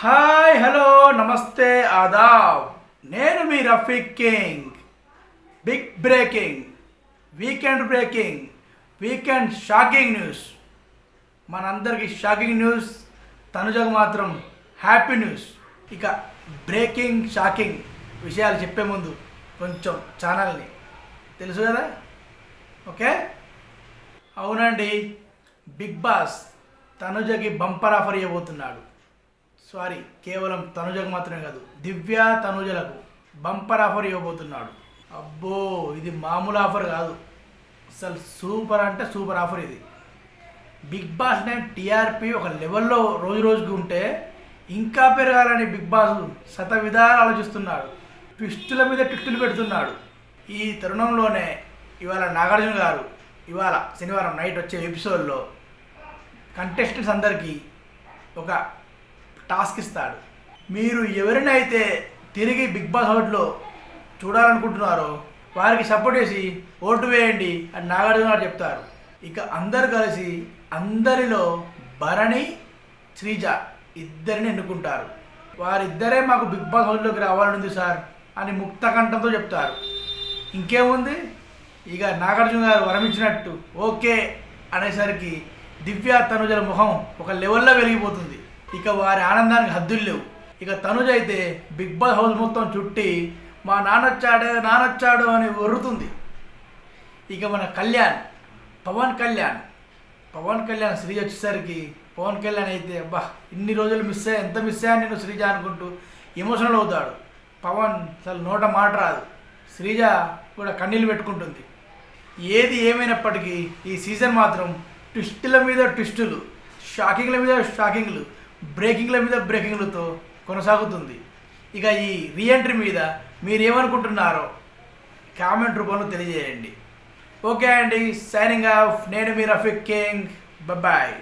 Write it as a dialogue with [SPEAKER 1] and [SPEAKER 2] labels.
[SPEAKER 1] Hi hello నమస్తే ఆదాబ్. నేను మీ Rafiq King. Big breaking, weekend shocking news. మనందరికీ షాకింగ్ న్యూస్, తనుజకు మాత్రం హ్యాపీ న్యూస్. ఇక బ్రేకింగ్ షాకింగ్ విషయాలు చెప్పే ముందు కొంచెం ఛానల్ని తెలుసు కదా, ఓకే? అవునండి, బిగ్ బాస్ తనుజకి బంపర్ ఆఫర్ ఇవ్వబోతున్నాడు. సారీ, కేవలం తనుజకు మాత్రమే కాదు, దివ్య తనుజలకు బంపర్ ఆఫర్ ఇవ్వబోతున్నాడు. అబ్బో, ఇది మామూలు ఆఫర్ కాదు, అసలు సూపర్ అంటే సూపర్ ఆఫర్ ఇది. బిగ్ బాస్ నేను టీఆర్పీ ఒక లెవెల్లో రోజుకి ఉంటే ఇంకా పెరగాలని బిగ్ బాస్ శతవిధాలు ఆలోచిస్తున్నాడు. ట్విస్టుల మీద ట్విస్టులు పెడుతున్నాడు. ఈ తరుణంలోనే ఇవాళ నాగార్జున గారు ఇవాళ శనివారం నైట్ వచ్చే ఎపిసోడ్లో కంటెస్టెంట్స్ అందరికీ ఒక టాస్క్ ఇస్తాడు. మీరు ఎవరినైతే తిరిగి బిగ్ బాస్ హౌస్లో చూడాలనుకుంటున్నారో వారికి సపోర్ట్ చేసి ఓటు వేయండి అని నాగార్జున గారు చెప్తారు. ఇక అందరు కలిసి అందరిలో భరణి, శ్రీజ ఇద్దరిని ఎన్నుకుంటారు. వారిద్దరే మాకు బిగ్ బాస్ హౌస్లోకి రావాలనుంది సార్ అని ముక్త కంఠంతో చెప్తారు. ఇంకేముంది, ఇక నాగార్జున గారు వరమిచ్చినట్టు ఓకే అనేసరికి దివ్య తనుజల ముఖం ఒక లెవెల్లో వెలిగిపోతుంది. ఇక వారి ఆనందానికి హద్దులు లేవు. ఇక తనుజ అయితే బిగ్ బాస్ హౌస్ మొత్తం చుట్టి మా నానొచ్చాడు అని ఒర్రుతుంది. ఇక మన పవన్ కళ్యాణ్ శ్రీజ వచ్చేసరికి పవన్ కళ్యాణ్ అయితే అబ్బా ఇన్ని రోజులు ఎంత మిస్ అయ్యా నేను శ్రీజ అనుకుంటూ ఎమోషనల్ అవుతాడు. పవన్ అసలు నోట మాట రాదు. శ్రీజ కూడా కన్నీళ్ళు పెట్టుకుంటుంది. ఏది ఏమైనప్పటికీ ఈ సీజన్ మాత్రం ట్విస్టుల మీద ట్విస్టులు, షాకింగ్ల మీద షాకింగ్లు, బ్రేకింగ్ల మీద బ్రేకింగ్లతో కొనసాగుతుంది. ఇక ఈ రీఎంట్రీ మీద మీరేమనుకుంటున్నారో కామెంట్ రూపంలో తెలియజేయండి. ఓకే అండి, సైనింగ్ ఆఫ్. నేను మీ రఫీక్ కింగ్. బాయ్.